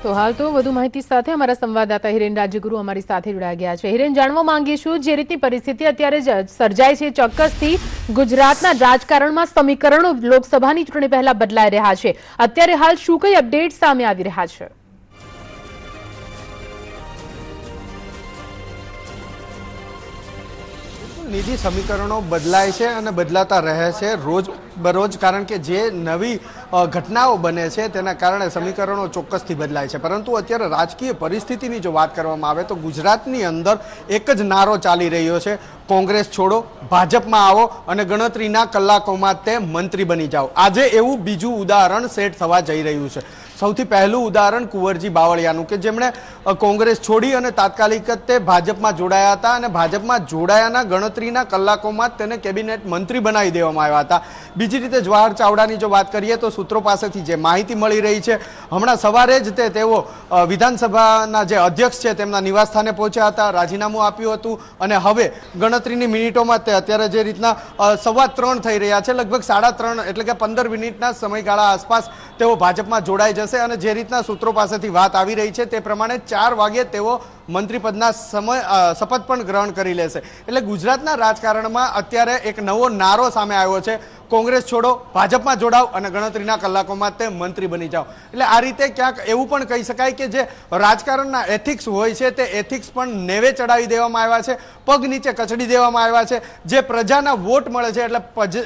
તો હાલ તો વધુ માહિતી સાથે અમારા સંવાદદાતા હિરેન રાજ્યગુરુ અમારી સાથે જોડાઈ ગયા છે। હિરેન, જાણવા માંગીશું જે રીતની પરિસ્થિતિ અત્યારે સર્જાય છે, ચોક્કસથી ગુજરાતના રાજકારણમાં સમીકરણો લોકસભાની ચૂંટણી પહેલા બદલાઈ રહ્યા છે। અત્યારે હાલ શું કઈ અપડેટ સામે આવી રહ્યા છે? निधि समीकरणों बदलाय छे अने बदलाता रहे छे रोज बरोज, कारण के जे नवी घटनाओं बने छे तेना कारणे समीकरणों चोक्कसथी बदलाय छे। परंतु अत्यारे राजकीय परिस्थितिनी जो वात करवामां आवे तो गुजरातनी अंदर एक ज नारो चाली रह्यो छे, कोंग्रेस छोड़ो, भाजपमां आवो अने गणतरीना कलाकोमां ते मंत्री बनी जाओ। आजे एवुं बीजुं उदाहरण सेट थवा जई रह्युं छे। सौथी पहलू उदाहरण कुंवरजी बावळियानुं के जेमणे कोंग्रेस छोड़ी अने तात्कालिक ते भाजपमां जोडाया हता अने भाजपमां जोडायाना गणतरीना कलाकोमां तेने केबिनेट मंत्री बनावी देवामां आव्या हता। बीजी रीते जवाहर चावडानी जो बात करीए तो सूत्रों पासेथी जे माहिती मळी रही छे, हमणां सवारे ज तेओ विधानसभाना जे अध्यक्ष छे तेमना निवासस्थाने पहोंच्या हता, राजीनामું आप्युं हतुं अने हवे गणतरीनी मिनिटोमां ते अत्यारे जे रीतना 3:15 थई रह्या छे, लगभग 3:30 एटले के 15 मिनिटना समयगाळा आसपास तेओ भाजपमां जोडाई जशे अने जे रीतना सूत्रों पासेथी वात आवी रही छे ते प्रमाणे 4 वागे तेओ मंत्रीपदना शपथ पण ग्रहण करी लेशे। एटले गुजरातना राजकारणमां अत्यारे एक नवो नारो सामे आव्यो छे, कोंग्रेस छोड़ो, भाजपमां जोड़ाओ अने गणतरीना कलाकोमां ते मंत्री बनी जाओ। एटले आ रीते क्यांक एवुं पण कही शकाय के जे राजकारणना एथिक्स होय छे ते एथिक्स पण नेवे चढ़ावी देवामां आव्या छे, पग नीचे कचड़ी देवामां आव्या छे। जे प्रजाना वोट मळे छे एटले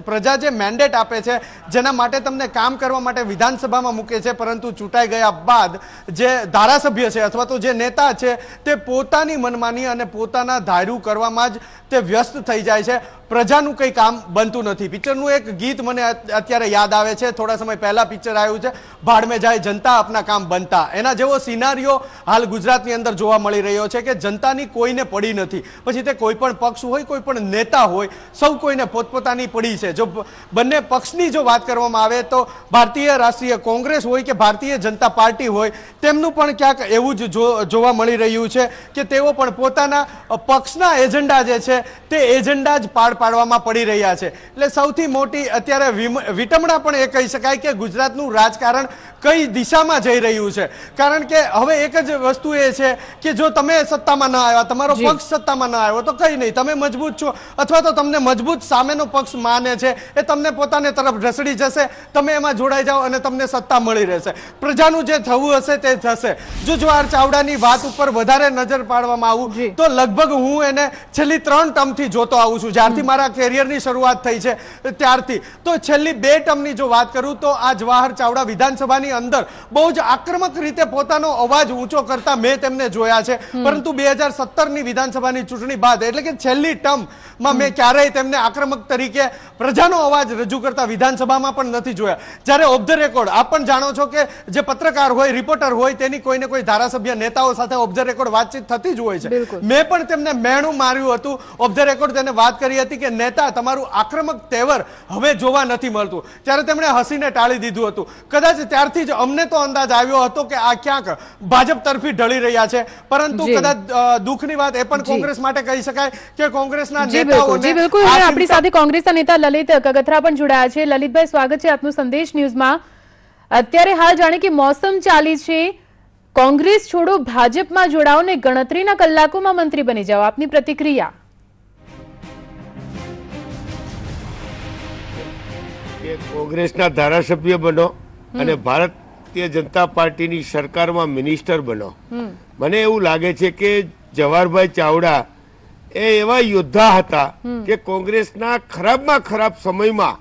प्रजा जे मेन्डेट आपे छे, जेना माटे तमने काम करवा माटे विधानसभामां मूके छे, परंतु चूंटाई गया बाद जे धारासभ्य छे अथवा तो जे नेता छे ते पोतानी मनमानी अने पोताना धार्યું करवामां ज ते व्यस्त थई जाय छे, प्रजानुं कई काम बनतुं नथी। पिक्चरनुं एक गीत मने अत्यारे याद आवे छे, थोड़ा समय पहला पिक्चर आव्युं छे भाड़ में जाए जनता अपना काम बनता, एना जेवो सिनारियो हाल गुजरातनी अंदर जोवा मळी रह्यो छे के जनतानी कोईने पड़ी नथी। पछी ते कोई पण पक्ष होय, कोई पण नेता होय, सौ कोईने पोतपोतानी पड़ी छे। जो बंने पक्षनी जो वात करवामां आवे तो भारतीय राष्ट्रीय कोंग्रेस होय के भारतीय जनता पार्टी होय, तेमनुं पण क्यांक एवुं ज जोवा मळी रह्युं छे के तेओ पण पोताना पक्षना एजेंडा जे छे ते एजेंडा ज पार पाडवामां पड़ी रह्या छे। એટલે સૌથી મોટી અત્યારે વિટમણા પણ એ કહી શકાય કે ગુજરાતનું રાજકારણ કઈ દિશામાં જઈ રહ્યું છે, કારણ કે હવે એક જ વસ્તુ એ છે કે જો તમે સત્તામાં ન આવ્યા, તમારો પક્ષ સત્તામાં ન આવ્યો તો કઈ નહીં, તમે મજબૂત છો અથવા તો તમને મજબૂત સામેનો પક્ષ માને છે એ તમને પોતાને તરફ ઢસડી જશે, તમે એમાં જોડાઈ જાઓ અને તમને સત્તા મળી રહેશે। પ્રજાનું જે થવું હશે તે થશે। જો જવાહર ચાવડાની વાત ઉપર વધારે નજર પાડવામાં આવું તો લગભગ હું એને છેલ્લી 3 ટર્મથી જોતો આવું છું, જ્યારથી મારા કેરિયરની શરૂઆત થઈ છે ત્યારથી। તો છેલ્લી 2 ટર્મની જો વાત કરું તો આ જવાહર ચાવડા વિધાનસભાની અંદર બહુ જ આક્રમક રીતે પોતાનો અવાજ ઊંચો કરતા મેં તેમને જોયા છે, પરંતુ 2017ની વિધાનસભાની ચૂંટણી બાદ એટલે કે છેલ્લી ટર્મમાં મેં ક્યારેય તેમને આક્રમક તરીકે પ્રજાનો અવાજ રજૂ કરતા વિધાનસભામાં પણ નથી જોયા। જ્યારે ઓફ ધ રેકોર્ડ આપ પણ જાણો છો કે જે પત્રકાર હોય, રિપોર્ટર હોય, તેની કોઈને કોઈ ધારાસભ્ય નેતાઓ સાથે ઓફ ધ રેકોર્ડ વાતચીત થતી જ હોય છે। મેં પણ તેમને મેણું માર્યું હતું, ઓફ ધ રેકોર્ડ તેને વાત કરી હતી કે નેતા તમારું આક્રમક તેવર હવે જોવા નથી મળતું, ત્યારે તેમણે હસીને ટાળી દીધું હતું। કદાચ ત્યારથી જ અમને તો અંદાજ આવ્યો હતો કે આ ક્યાંક ભાજપ તરફી ઢળી રહ્યા છે, પરંતુ કદાચ દુઃખની વાત એ પણ કોંગ્રેસ માટે કહી શકાય કે કોંગ્રેસના નેતાઓને બિલકુલ આપણી સાથે કોંગ્રેસના નેતા લલિત કગથરા પણ જોડાયા છે। લલિતભાઈ, સ્વાગત છે આપનું સંદેશ ન્યૂઝમાં। અત્યારે હાલ જાણે કે મોસમ ચાલી છે, કોંગ્રેસ છોડો, ભાજપમાં જોડાઓ ને ગણતરીના કલાકોમાં મંત્રી બની જાઓ, આપની પ્રતિક્રિયા? કોંગ્રેસના ધારાસભ્ય બનો અને ભારતીય જનતા પાર્ટીની સરકારમાં મિનિસ્ટર બનો, મને એવું લાગે છે કે જવાહરભાઈ ચાવડા એ એવા યોદ્ધા હતા કે કોંગ્રેસના ખરાબમાં ખરાબ સમયમાં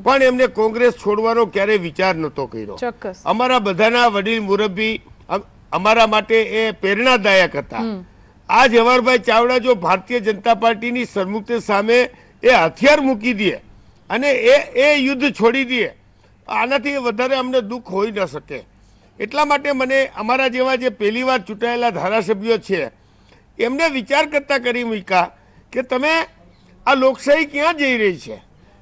પણ એમને કોંગ્રેસ છોડવાનો ક્યારેય વિચાર નહોતો કર્યો। અમારા બધાના વડીલ મુરબ્બી અમારા માટે એ પ્રેરણાદાયક હતા। આ જવાહરભાઈ ચાવડા જો ભારતીય જનતા પાર્ટીની સરમુખત્ય સામે એ હથિયાર મૂકી દે અને એ યુદ્ધ છોડી દે, આનાથી વધારે અમને દુઃખ હોઈ ન શકે। એટલા માટે મને અમારા જેવા જે પહેલી વાર ચૂંટાયેલા ધારાસભ્યો છે એમને વિચાર કરતા કરી મૂક્યા કે તમે આ લોકશાહી ક્યાં જઈ રહી છે,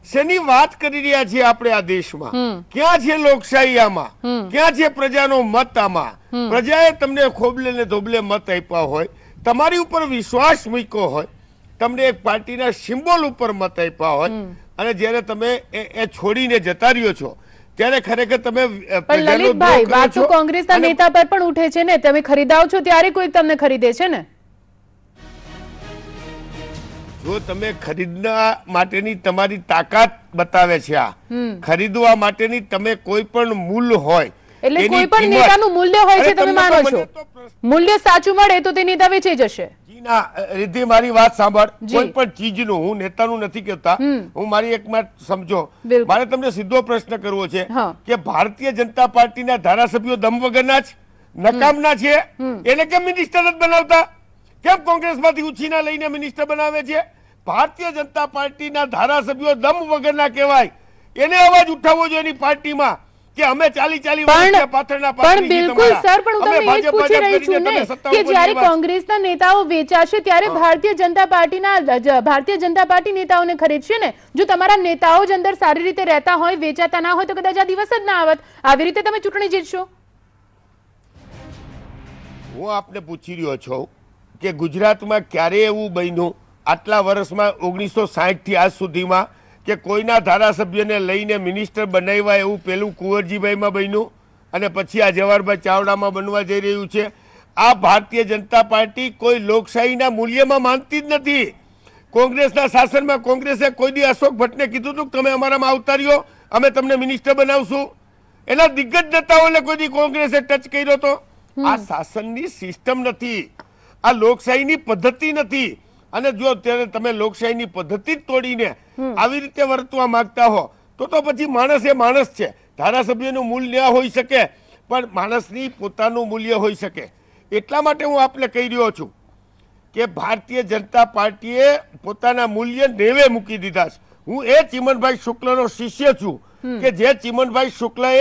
શેની વાત કરી રહ્યા છીએ આપણે આ દેશમાં, ક્યાં છે લોકશાહી આમાં, ક્યાં છે પ્રજાનો મત આમાં? પ્રજાએ તમને ખોબલે ને ધોબલે મત આપ્યા હોય, તમારી ઉપર વિશ્વાસ મૂક્યો હોય, તમને એક પાર્ટીના સિમ્બોલ ઉપર મત આપ્યા હોય અને જ્યારે તમે એ છોડીને જતા રહ્યો છો ત્યારે ખરેખર તમે પણ લલિતભાઈ, વાત તો કોંગ્રેસના નેતા પર પણ ઉઠે છે ને, તમે ખરીદાવ છો ત્યારે કોઈ તમને ખરીદે છે ને? જો તમે ખરીદવા માટેની તમારી તાકાત બતાવે છે, આ ખરીદવા માટેની તમે કોઈ પણ મૂલ્ય હોય, એટલે કોઈ પણ નેતાનું મૂલ્ય હોય છે, તમે માનો છો? મૂલ્ય સાચું મળે તો તે નેતા વેચાઈ જશે? રિદ્ધિ, મારી વાત સાંભળ. કોઈ પણ ચીજનું, હું નેતાનું નથી કહેતા, હું મારી એક વાત સમજો. મારે તમને સીધો પ્રશ્ન કરવો છે કે ભારતીય જનતા પાર્ટીના ધારાસભ્યો દમ વગરના જ નકામના છે, એને કેમ મિનિસ્ટર જ બનાવતા? કેમ કોંગ્રેસમાંથી ઉછીના લઈને મિનિસ્ટર બનાવે છે? ભારતીય જનતા પાર્ટીના ધારાસભ્યો દમ વગરના કહેવાય, એને અવાજ ઉઠાવવો જોઈએ એની પાર્ટીમાં કે અમે 40 વર્ષ પાછળના પણ બિલકુલ સર, પણ હું તમને એ જ પૂછી રહી છું ને કે જ્યારે કોંગ્રેસના નેતાઓ વેચાશે ત્યારે ભારતીય જનતા પાર્ટી નેતાઓને ખરીદશે ને. જો તમારા નેતાઓ જ અંદર સારી રીતે રહેતા હોય, વેચાતા ના હોય, તો કદાચ આ દિવસ જ ના આવત. આવી રીતે તમે ચૂંટણી જીતશો? હું આપને પૂછી રહ્યો છું કે ગુજરાતમાં ક્યારે એવું બન્યું આટલા વર્ષમાં 1960 થી આજ સુધીમાં કે કોઈના ધારાસભ્યને લઈને મિનિસ્ટર બનાવ્યા એવું પેલું કુંવરજીભાઈમાં બન્યું અને પછી આ જવાહરભાઈ ચાવડામાં બનવા જઈ રહ્યું છે. આ ભારતીય જનતા પાર્ટી કોઈ લોકશાહીના મૂલ્યમાં માનતી જ નથી. કોંગ્રેસના શાસનમાં કોંગ્રેસે કોઈ દી અશોક ભટ્ટને કીધું હતું કે તમે અમારામાં આવતા રહ્યો, અમે તમને મિનિસ્ટર બનાવશું? એના દિગ્ગજ નેતાઓને કોઈ દી કોંગ્રેસે ટચ કર્યો હતો? આ શાસનની સિસ્ટમ નથી, આ લોકશાહીની પદ્ધતિ નથી. અને જો ત્યારે તમે લોકશાહીની પદ્ધતિ જ તોડીને આવી રીતે વર્તવા માંગતા હો તો પછી માણસ એ માણસ છે. ધારાસભ્યનું મૂલ્ય હોઈ શકે પણ માણસની પોતાનું મૂલ્ય હોઈ શકે. એટલા માટે હું આપને કહી રહ્યો છું કે ભારતીય જનતા પાર્ટીએ પોતાના મૂલ્ય નેવે મૂકી દીધા છે. હું એ ચિમનભાઈ શુક્લનો શિષ્ય છું કે જે ચિમનભાઈ શુક્લએ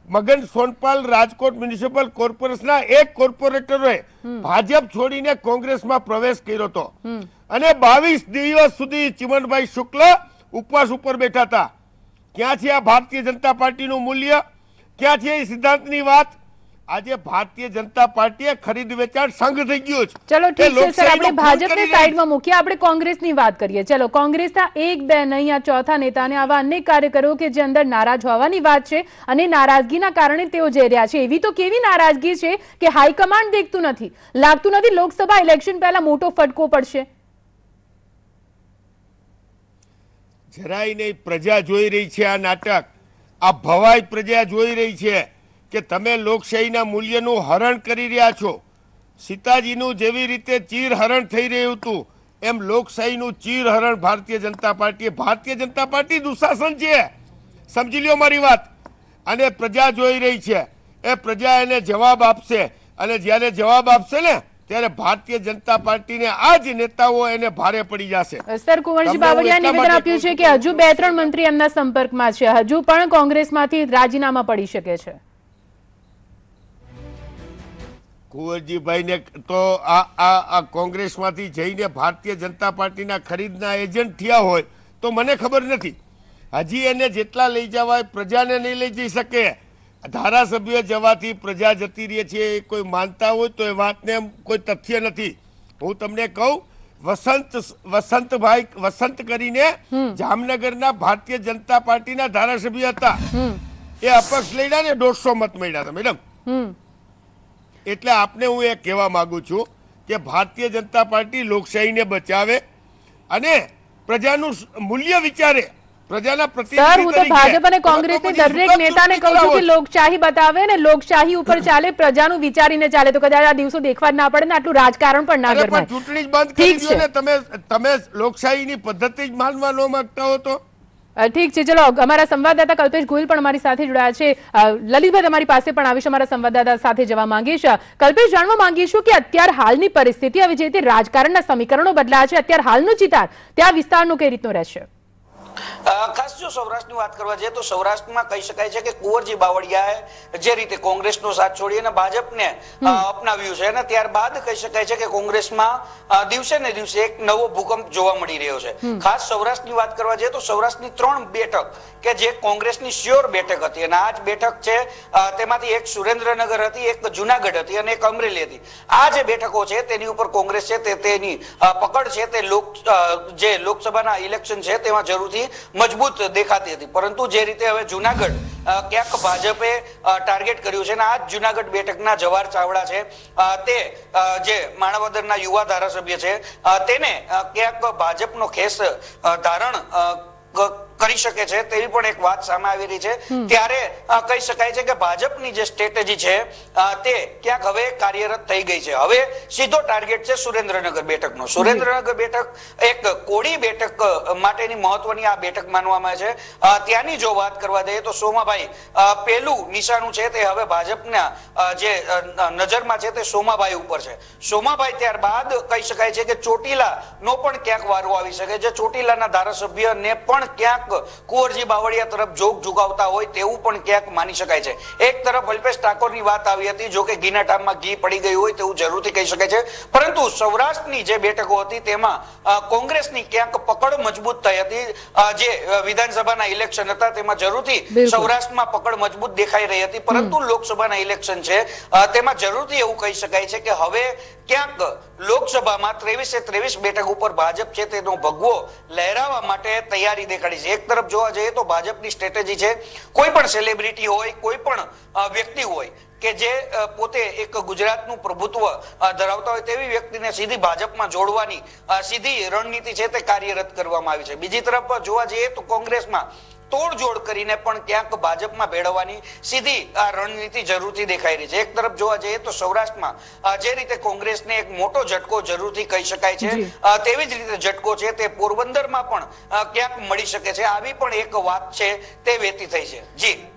મગન સોનપાલ રાજકોટ મ્યુનિસિપલ કોર્પોરેશનના એક કોર્પોરેટરોએ ભાજપ છોડીને કોંગ્રેસમાં પ્રવેશ કર્યો હતો અને 22 દિવસ સુધી ચિમનભાઈ શુક્લ ઉપવાસ ઉપર બેઠા હતા. ક્યાં છે આ ભારતીય જનતા પાર્ટીનું મૂલ્ય? ક્યાં છે એ સિદ્ધાંતની વાત? આજે ભારતીય જનતા પાર્ટીએ ખરીદ વેચાણ સંઘ થઈ ગયો છે. ચલો ઠીક છે સર, આપણે ભાજપને સાઈડમાં મૂકીએ, આપણે કોંગ્રેસની વાત કરીએ. ચલો, કોંગ્રેસના એક, બે નહીં, આ ચોથા નેતાને આવા અનેક કાર્યકરો કે જે અંદર નારાજ હોવાની વાત છે અને નારાજગીના કારણે તેઓ જઈ રહ્યા છે. એવી તો કેવી નારાજગી છે કે હાઈકમાન્ડ દેખતું નથી, લાગતું નથી લોકસભા ઇલેક્શન પહેલા મોટો ફટકો પડશે? જરાય નહીં. પ્રજા જોઈ રહી છે આ નાટક, આ ભવાઈ પ્રજા જોઈ રહી છે કે તમે લોકશાહીના મૂલ્યનું હરણ કરી રહ્યા છો. સીતાજીનું જેવી રીતે ચીરહરણ થઈ રહ્યું હતું એમ લોકશાહીનું ચીરહરણ ભારતીય જનતા પાર્ટી દુશાસન છે. સમજી લ્યો મારી વાત. અને પ્રજા જોઈ રહી છે, એ પ્રજા એને જવાબ આપશે અને જ્યારે જવાબ આપશે ને ત્યારે ભારતીય જનતા પાર્ટીને આ જ નેતાઓ એને ભારે પડી જશે. સર, કુંવરજી બાવળિયાએ નિવેદન આપ્યું છે કે હજુ 2-3 મંત્રી એમના સંપર્કમાં છે, હજુ પણ કોંગ્રેસમાંથી રાજીનામા પડી શકે છે. કુંવરજીભાઈને તો આ કોંગ્રેસમાંથી જઈને ભારતીય જનતા પાર્ટીના ખરીદના એજન્ટ થયા હોય તો મને ખબર નથી. હજી એને જેટલા લઈ જવાય પ્રજાને નહીં લઈ જઈ શકે. ધારાસભ્ય જવાથી પ્રજા જતી રહી છે એ કોઈ માનતા હોય તો એ વાતને કોઈ તથ્ય નથી. હું તમને કહું, વસંત કરીને જામનગરના ભારતીય જનતા પાર્ટીના ધારાસભ્ય હતા, એ અપક્ષ લડ્યા ને 150 મત મળ્યા હતા મેડમ. એટલે આપને હું એ કહેવા માંગુ છું કે ભારતીય જનતા પાર્ટી લોકશાહીને બચાવે અને પ્રજાનું મૂલ્ય વિચારે, પ્રજાના પ્રતિનિધિ હું તો ભાજપ અને કોંગ્રેસની દરેક નેતાને કહું છું કે લોકશાહી બતાવે ને લોકશાહી ઉપર ચાલે, પ્રજાનું વિચારીને ચાલે, તો કદાચ આ દિવસો દેખવા જ ના પડે ને આટલું રાજકારણ પણ ના કરે. ચૂંટણી જ બંધ કરી દો ને તમે લોકશાહીની પદ્ધતિ જ માનવા ન માંગતા હો તો ઠીક છે. ચલો, અમારા સંવાદદાતા કલ્પેશ ગોહિલ પણ અમારી સાથે જોડાયા છે. લલિતભાઈ, તમારી પાસે પણ આવીશ, અમારા સંવાદદાતા સાથે જવા માંગીશ. કલ્પેશ, જાણવા માંગીશું કે અત્યાર હાલની પરિસ્થિતિ, હવે જે રીતે રાજકારણના સમીકરણો બદલાયા છે, અત્યાર હાલનું ચિતાર ત્યાં વિસ્તારનું કઈ રીતનું રહેશે? ખાસ જો સૌરાષ્ટ્રની વાત કરવા જઈએ તો સૌરાષ્ટ્રમાં કહી શકાય છે કે કુંવરજી બાવળિયાએ જે રીતે કોંગ્રેસનો સાથ છોડી અને ભાજપને અપનાવ્યું છે અને ત્યારબાદ કહી શકાય છે કે કોંગ્રેસમાં દિવસે ને દિવસે એક નવો ભૂકંપ જોવા મળી રહ્યો છે. ખાસ સૌરાષ્ટ્રની વાત કરવા જઈએ તો સૌરાષ્ટ્રની 3 બેઠક કે જે કોંગ્રેસની શ્યોર બેઠક હતી અને આ જ બેઠક છે તેમાંથી એક સુરેન્દ્રનગર હતી, એક જુનાગઢ હતી અને એક અમરેલી હતી. આ જે બેઠકો છે તેની ઉપર કોંગ્રેસ છે તેની પકડ છે તે જે લોકસભાના ઇલેક્શન છે તેમાં જરૂરથી મજબૂત દેખાતી હતી, પરંતુ જે રીતે હવે જુનાગઢ ક્યાંક ભાજપે ટાર્ગેટ કર્યું છે અને આ જુનાગઢ બેઠકના જવાહર ચાવડા છે તે જે માણાવદરના યુવા ધારાસભ્ય છે તેને ક્યાંક ભાજપનો ખેસ ધારણ કરી શકે છે તેવી પણ એક વાત સામે આવી રહી છે। ત્યારે કહી શકાય છે કે ભાજપની જે સ્ટ્રેટેજી છે તે ક્યાંક હવે કાર્યરત થઈ ગઈ છે। હવે સીધો ટાર્ગેટ છે સુરેન્દ્રનગર બેઠકનો। સુરેન્દ્રનગર બેઠક એક કોળી બેઠક માટેની મહત્વની આ બેઠક માનવામાં આવે છે। ત્યાંની જો વાત કરવા જઈએ તો સોમાભાઈ પહેલું નિશાનું છે તે હવે ભાજપના જે નજરમાં છે તે સોમાભાઈ ઉપર છે। સોમાભાઈ ત્યારબાદ કહી શકાય છે કે ચોટીલાનો પણ ક્યાંક વારો આવી શકે છે। ચોટીલાના ધારાસભ્યને પણ ક્યાંક કુંવરજી બાવળિયા તરફ જોગ જુગાવતા હોય તેવું પણ ક્યાંક માની શકાય છે। એક તરફ અલ્પેશ ઠાકોરની વાત આવી હતી, જો કે ઘીના ઠામમાં ઘી પડી ગયું હોય તેવું જરૂરથી કહી શકાય છે, પરંતુ સૌરાષ્ટ્રની જે બેઠકો હતી તેમાં કોંગ્રેસની ક્યાંક પકડ મજબૂત થઈ હતી। જે વિધાનસભાના ઇલેક્શન હતા તેમાં જરૂરથી સૌરાષ્ટ્રમાં પકડ મજબૂત દેખાઈ રહી હતી, પરંતુ લોકસભાના ઇલેક્શન છે તેમાં જરૂરથી એવું કહી શકાય છે કે હવે ક્યાંક લોકસભામાં 23 બેઠક ઉપર ભાજપ છે તેનો ભગવો લહેરાવવા માટે તૈયારી દેખાડી છે। એક તરફ જોવા જઈએ તો ભાજપની સ્ટ્રેટેજી છે, કોઈ પણ સેલિબ્રિટી હોય, કોઈ પણ વ્યક્તિ હોય કે જે પોતે એક ગુજરાતનું પ્રભુત્વ ધરાવતા હોય તેવી વ્યક્તિને સીધી ભાજપમાં જોડવાની સીધી રણનીતિ છે તે કાર્યરત કરવામાં આવી છે। બીજી તરફ જોવા જઈએ તો કોંગ્રેસમાં તોડજોડ કરીને પણ ક્યાંક ભાજપમાં ભેળવવાની સીધી આ રણનીતિ જરૂરથી દેખાઈ રહી છે। એક તરફ જોવા જઈએ તો સૌરાષ્ટ્રમાં જે રીતે કોંગ્રેસને એક મોટો ઝટકો જરૂરથી કહી શકાય છે તેવી જ રીતે ઝટકો છે તે પોરબંદરમાં પણ ક્યાંક મળી શકે છે, આવી પણ એક વાત છે તે વેતી થઈ છે। જી